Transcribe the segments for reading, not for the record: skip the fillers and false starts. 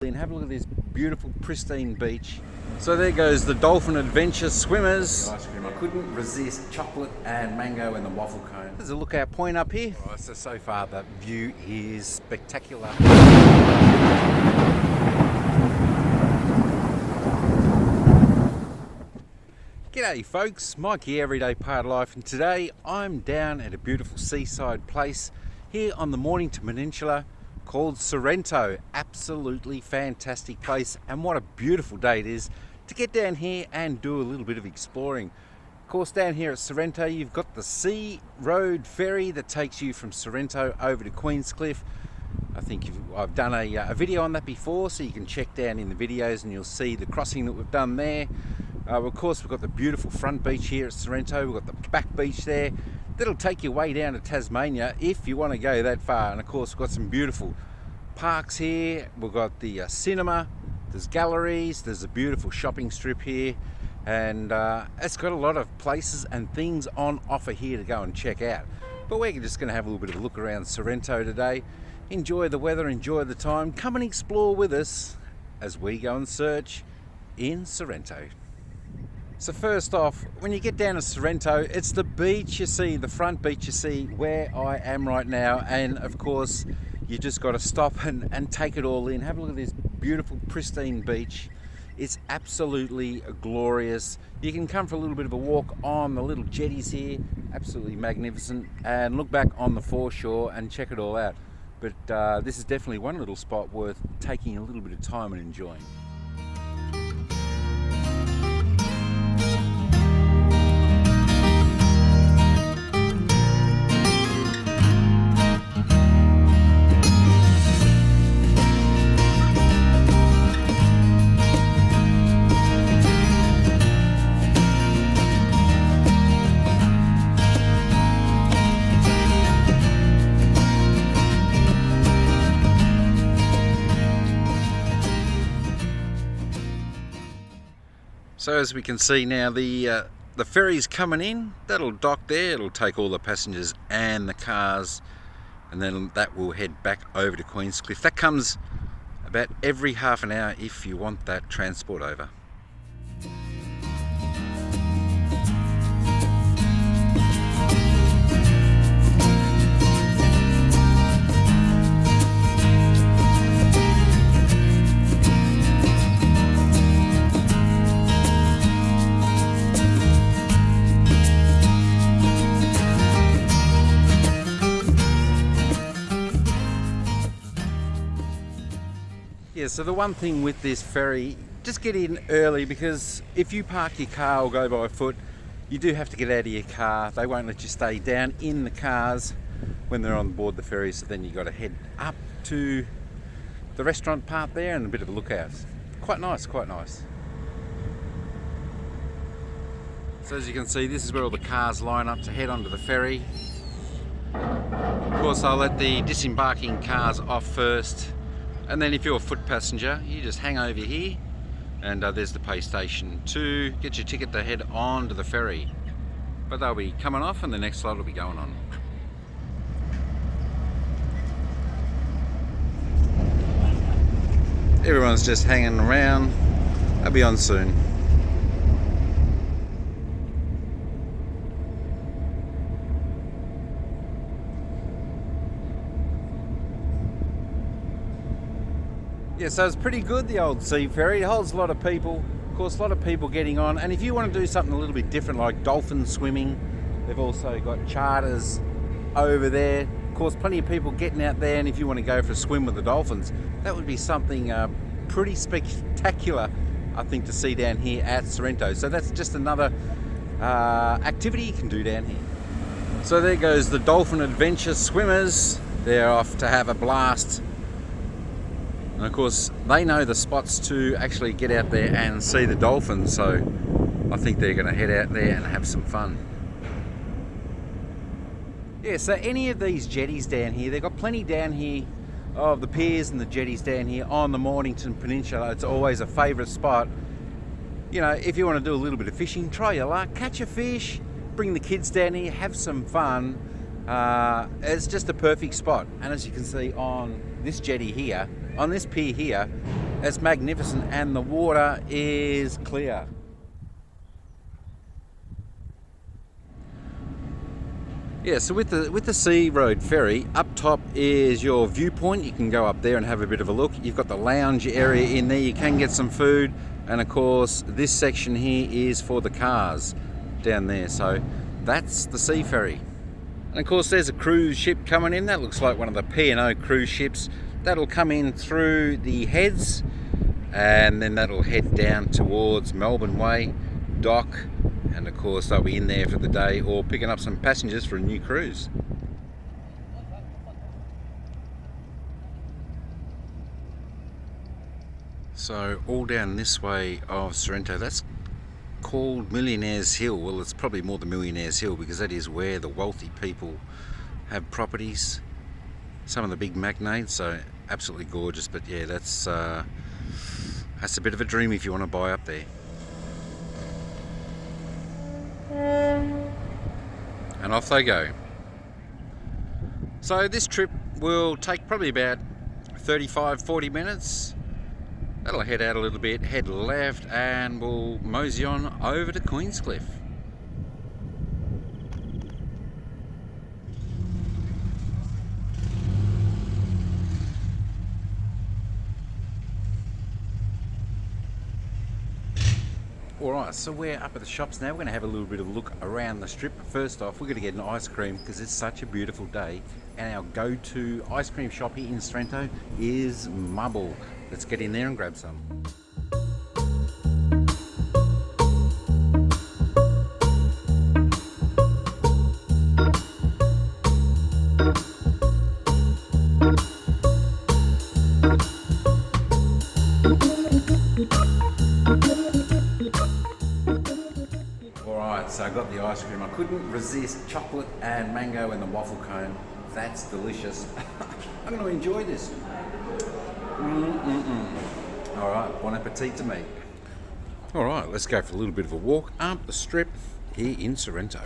And have a look at this beautiful pristine beach. So there goes the Dolphin Adventure swimmers. The ice cream, I couldn't resist chocolate and mango and the waffle cone. There's a lookout point up here. Oh, so far the view is spectacular. G'day folks, Mike here, Everyday Part of Life, and today I'm down at a beautiful seaside place here on the Mornington Peninsula called Sorrento. Absolutely fantastic place, and what a beautiful day it is to get down here and do a little bit of exploring. Of course, down here at Sorrento you've got the Sea Road ferry that takes you from Sorrento over to Queenscliff. I think I've done a video on that before, so you can check down in the videos and you'll see the crossing that we've done there. Of course, we've got the beautiful front beach here at Sorrento. We've got the back beach there. That'll take you way down to Tasmania if you want to go that far. And of course, we've got some beautiful parks here. We've got the cinema, there's galleries, there's a beautiful shopping strip here. And it's got a lot of places and things on offer here to go and check out. But we're just going to have a little bit of a look around Sorrento today. Enjoy the weather, enjoy the time. Come and explore with us as we go and search in Sorrento. So first off, when you get down to Sorrento, it's the beach you see, the front beach you see where I am right now. And of course, you just got to stop and take it all in. Have a look at this beautiful, pristine beach. It's absolutely glorious. You can come for a little bit of a walk on the little jetties here, absolutely magnificent, and look back on the foreshore and check it all out. But this is definitely one little spot worth taking a little bit of time and enjoying. So as we can see now, the ferry's coming in. That'll dock there. It'll take all the passengers and the cars, and then that will head back over to Queenscliff. That comes about every half an hour if you want that transport over. Yeah, so the one thing with this ferry, just get in early, because if you park your car or go by foot, you do have to get out of your car. They won't let you stay down in the cars when they're on board the ferry, so then you've got to head up to the restaurant part there and a bit of a lookout. Quite nice, quite nice. So as you can see, this is where all the cars line up to head onto the ferry. Of course, I'll let the disembarking cars off first. And then if you're a foot passenger, you just hang over here, and there's the pay station to get your ticket to head on to the ferry. But they'll be coming off and the next flight will be going on. Everyone's just hanging around. They'll be on soon. Yeah, so it's pretty good, the old sea ferry. It holds a lot of people. Of course, a lot of people getting on. And if you want to do something a little bit different, like dolphin swimming, they've also got charters over there. Of course, plenty of people getting out there. And if you want to go for a swim with the dolphins, that would be something pretty spectacular, I think, to see down here at Sorrento. So that's just another activity you can do down here. So there goes the Dolphin Adventure swimmers. They're off to have a blast. And of course, they know the spots to actually get out there and see the dolphins, so I think they're going to head out there and have some fun. Yeah, so any of these jetties down here, they've got plenty down here of the piers and the jetties down here on the Mornington Peninsula. It's always a favourite spot. You know, if you want to do a little bit of fishing, try your luck, catch a fish, bring the kids down here, have some fun. It's just a perfect spot. And as you can see on this jetty here, on this pier here, It's magnificent and the water is clear. Yeah, so with the Sea Road ferry, up top is your viewpoint. You can go up there and have a bit of a look. You've got the lounge area in there. You can get some food, and of course this section here is for the cars down there. So that's the sea ferry. And of course there's a cruise ship coming in. That looks like one of the P&O cruise ships. That'll come in through the heads, and then that'll head down towards Melbourne Way, dock, and of course they'll be in there for the day or picking up some passengers for a new cruise. So all down this way of Sorrento, that's called Millionaire's Hill. Well, it's probably more than Millionaire's Hill because that is where the wealthy people have properties, some of the big magnates. So absolutely gorgeous. But yeah, that's a bit of a dream if you want to buy up there. And off they go. So this trip will take probably about 35-40 minutes. That'll head out a little bit, head left, and we'll mosey on over to Queenscliff. Alright, so we're up at the shops now. We're going to have a little bit of a look around the strip. First off, we're going to get an ice cream because it's such a beautiful day. And our go-to ice cream shop here in Sorrento is Mubble. Let's get in there and grab some. So I got the ice cream. I couldn't resist chocolate and mango and the waffle cone. That's delicious. I'm going to enjoy this. All right, bon appetit to me. All right, let's go for a little bit of a walk up the strip here in Sorrento.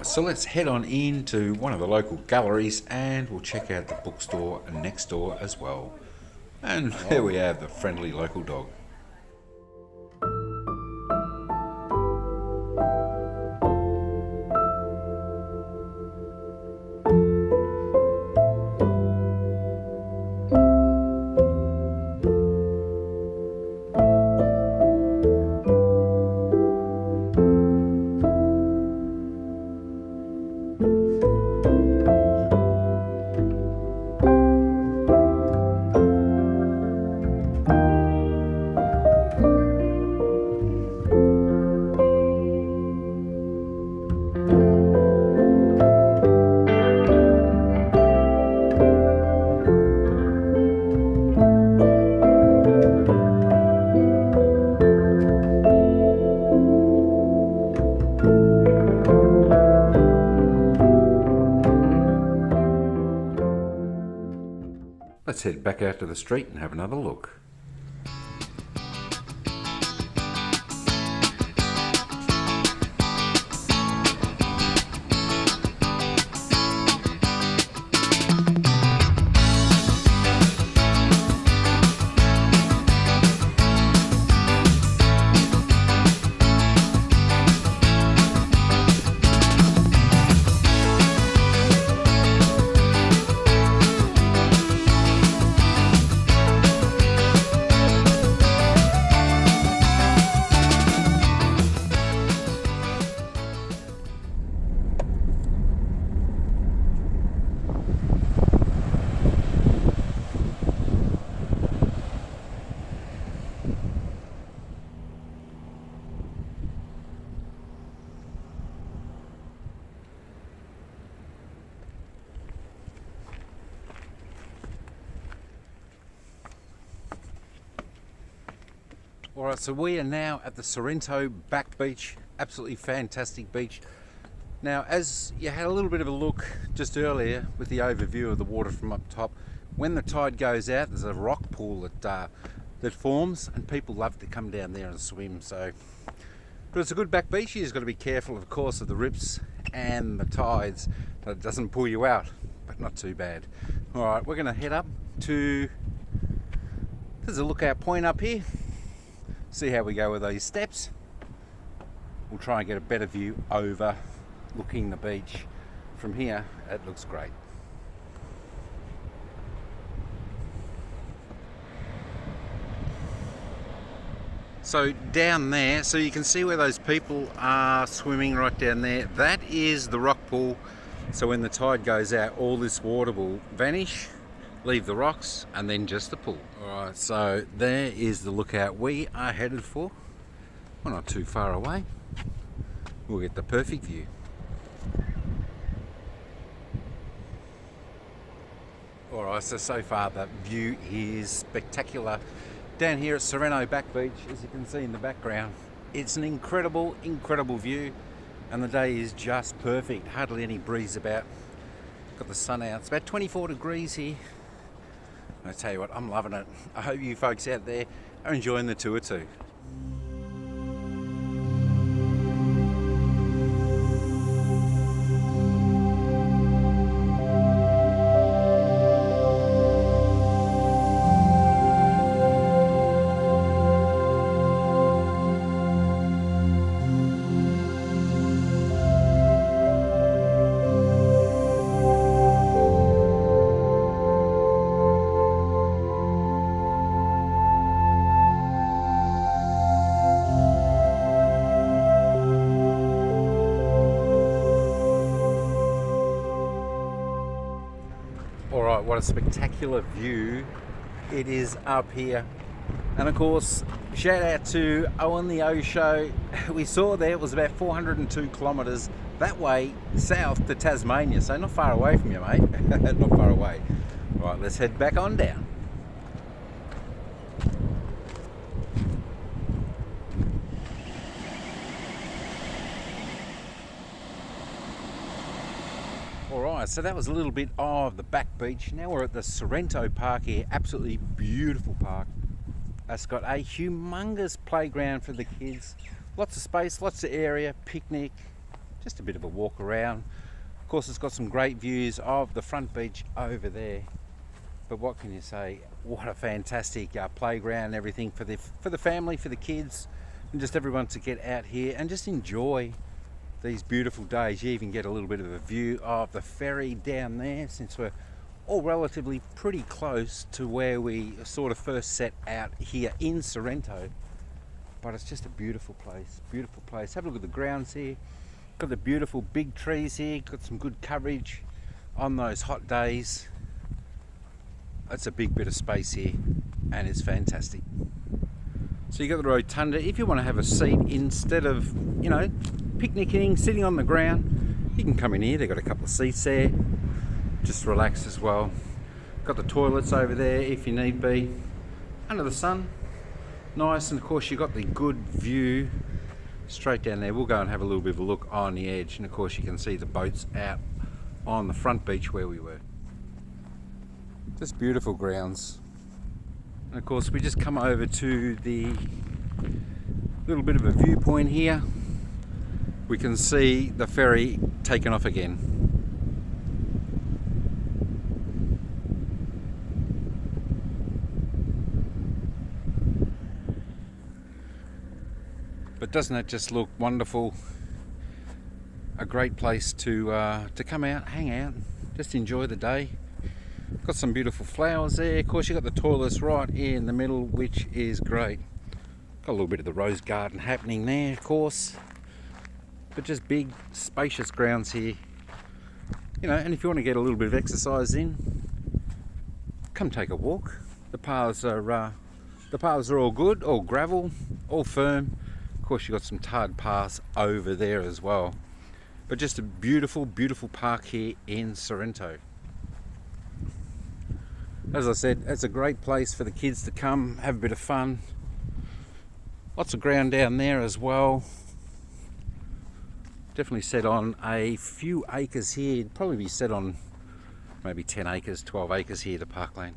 So let's head on into one of the local galleries and we'll check out the bookstore next door as well. And there we have the friendly local dog. head back out to the street and have another look. Alright, so we are now at the Sorrento back beach, absolutely fantastic beach. Now, as you had a little bit of a look just earlier with the overview of the water from up top, when the tide goes out, there's a rock pool that forms, and people love to come down there and swim. But it's a good back beach. You just got to be careful, of course, of the rips and the tides, that it doesn't pull you out, but not too bad. Alright, we're going to head up to, there's a lookout point up here. See how we go with these steps. We'll try and get a better view overlooking the beach. From here, it looks great. So down there, so you can see where those people are swimming right down there. That is the rock pool. So when the tide goes out, all this water will vanish, leave the rocks, and then just the pool. Alright, so there is the lookout we are headed for. We're not too far away. We'll get the perfect view. Alright, so far the view is spectacular. Down here at Sorrento Back Beach, as you can see in the background, it's an incredible view, and the day is just perfect. Hardly any breeze about. Got the sun out. It's about 24 degrees here. I tell you what, I'm loving it. I hope you folks out there are enjoying the tour too. Alright, what a spectacular view it is up here. And of course, shout out to Owen the O Show. We saw there it was about 402 kilometres that way south to Tasmania, so not far away from you, mate. Not far away. Right, let's head back on down. Alright, so that was a little bit of the back beach. Now we're at the Sorrento Park here. Absolutely beautiful park. It's got a humongous playground for the kids. Lots of space, lots of area, picnic, just a bit of a walk around. Of course, it's got some great views of the front beach over there. But what can you say? What a fantastic playground and everything for the family, for the kids, and just everyone to get out here and just enjoy these beautiful days. You even get a little bit of a view of the ferry down there, since we're all relatively pretty close to where we sort of first set out here in Sorrento. But it's just a beautiful place, beautiful place. Have a look at the grounds here. Got the beautiful big trees here, got some good coverage on those hot days. It's a big bit of space here and it's fantastic. So you got the rotunda. If you want to have a seat instead of, you know, picnicking, sitting on the ground, you can come in here. They've got a couple of seats there. Just relax as well. Got the toilets over there if you need be. Under the sun, nice, and of course you've got the good view straight down there. We'll go and have a little bit of a look on the edge, and of course you can see the boats out on the front beach where we were. Just beautiful grounds. And of course we just come over to the little bit of a viewpoint here. We can see the ferry taking off again. But doesn't that just look wonderful? A great place to come out, hang out, just enjoy the day. Got some beautiful flowers there. Of course, you got the toilets right in the middle, which is great. Got a little bit of the rose garden happening there, of course. But just big, spacious grounds here. You know, and if you want to get a little bit of exercise in, come take a walk. The paths are all good, all gravel, all firm. Of course, you've got some tarred paths over there as well. But just a beautiful, beautiful park here in Sorrento. As I said, it's a great place for the kids to come, have a bit of fun. Lots of ground down there as well. Definitely set on a few acres here. It'd probably be set on maybe 10 acres, 12 acres here to parkland.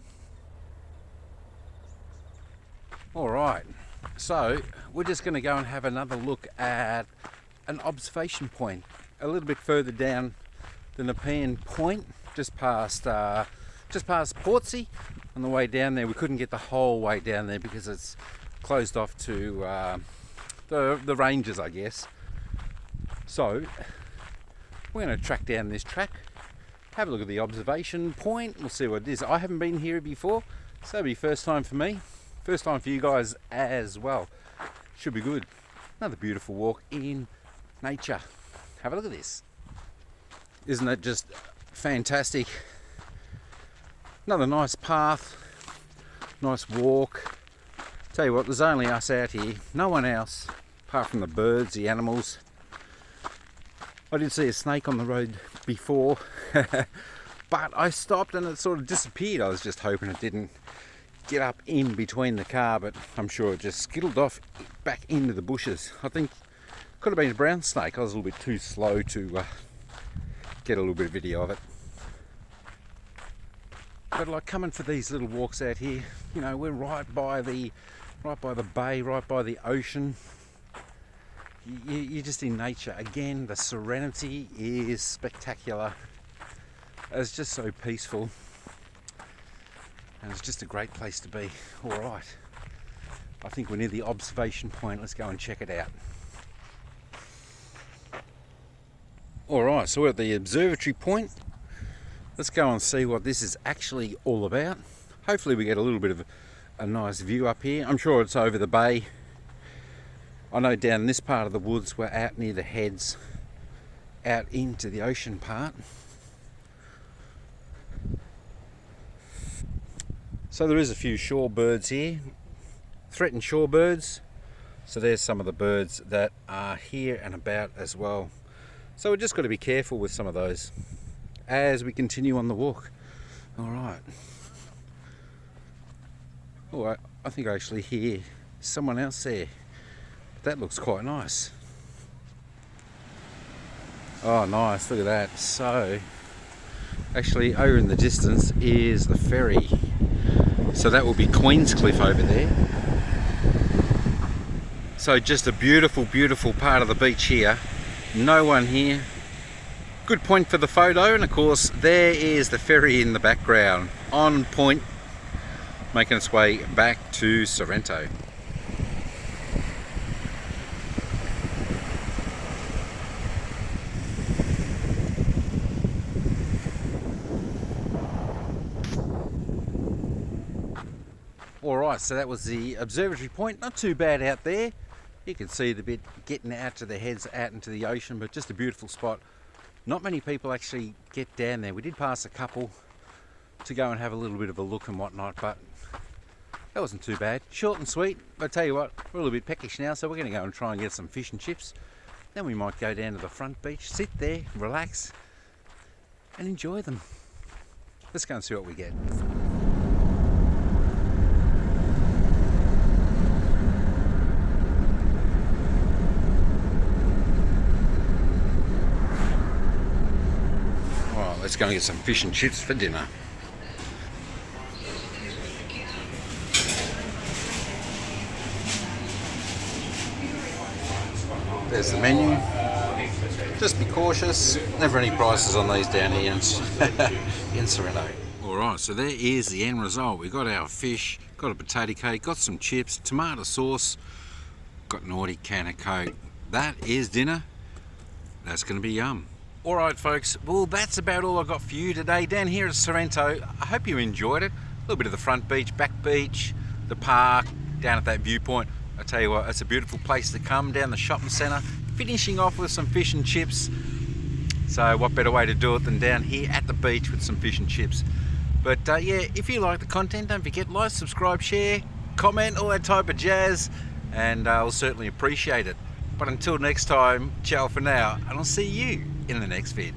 Alright, so we're just going to go and have another look at an observation point a little bit further down the Nepean Point, just past Portsea. On the way down there, we couldn't get the whole way down there because it's closed off to the rangers, I guess. So we're going to track down this track, have a look at the observation point. We'll see what it is. I haven't been here before, so it'll be first time for me, first time for you guys as well. Should be good. Another beautiful walk in nature. Have a look at this. Isn't it just fantastic? Another nice path, nice walk. Tell you what, there's only us out here, no one else, apart from the birds, the animals. I did see a snake on the road before, but I stopped and it sort of disappeared. I was just hoping it didn't get up in between the car, but I'm sure it just skittled off back into the bushes. I think could have been a brown snake. I was a little bit too slow to get a little bit of video of it. But like coming for these little walks out here, you know, we're right by the bay, right by the ocean. You're just in nature. Again, the serenity is spectacular. It's just so peaceful. And it's just a great place to be. Alright. I think we're near the observation point. Let's go and check it out. Alright, so we're at the Observatory Point. Let's go and see what this is actually all about. Hopefully we get a little bit of a nice view up here. I'm sure it's over the bay. I know down in this part of the woods we're out near the heads, out into the ocean part. So there is a few shorebirds here, threatened shorebirds. So there's some of the birds that are here and about as well. So we've just got to be careful with some of those as we continue on the walk. Alright. Oh, I think I actually hear someone else there. That looks quite nice. Oh, nice. Look at that. So, actually, over in the distance is the ferry. So that will be Queenscliff over there. So just a beautiful, beautiful part of the beach here. No one here. Good point for the photo, and of course there is the ferry in the background, on point, making its way back to Sorrento. Alright, so that was the observatory point. Not too bad out there. You can see the bit getting out to the heads, out into the ocean, but just a beautiful spot. Not many people actually get down there. We did pass a couple to go and have a little bit of a look and whatnot, but that wasn't too bad. Short and sweet. But I tell you what, we're a little bit peckish now, so we're going to go and try and get some fish and chips. Then we might go down to the front beach, sit there, relax, and enjoy them. Let's go and see what we get. Let's go and get some fish and chips for dinner. There's the menu. Just be cautious. Never any prices on these down here in Sorrento. Alright, so there is the end result. We got our fish, got a potato cake, got some chips, tomato sauce, got an Audi can of Coke. That is dinner. That's going to be yum. Alright folks, well that's about all I got for you today down here at Sorrento. I hope you enjoyed it. A little bit of the front beach, back beach, the park, down at that viewpoint. I tell you what, it's a beautiful place to come down the shopping centre, finishing off with some fish and chips. So what better way to do it than down here at the beach with some fish and chips. But yeah, if you like the content, don't forget like, subscribe, share, comment, all that type of jazz, and I'll certainly appreciate it. But until next time, ciao for now, and I'll see you in the next vid.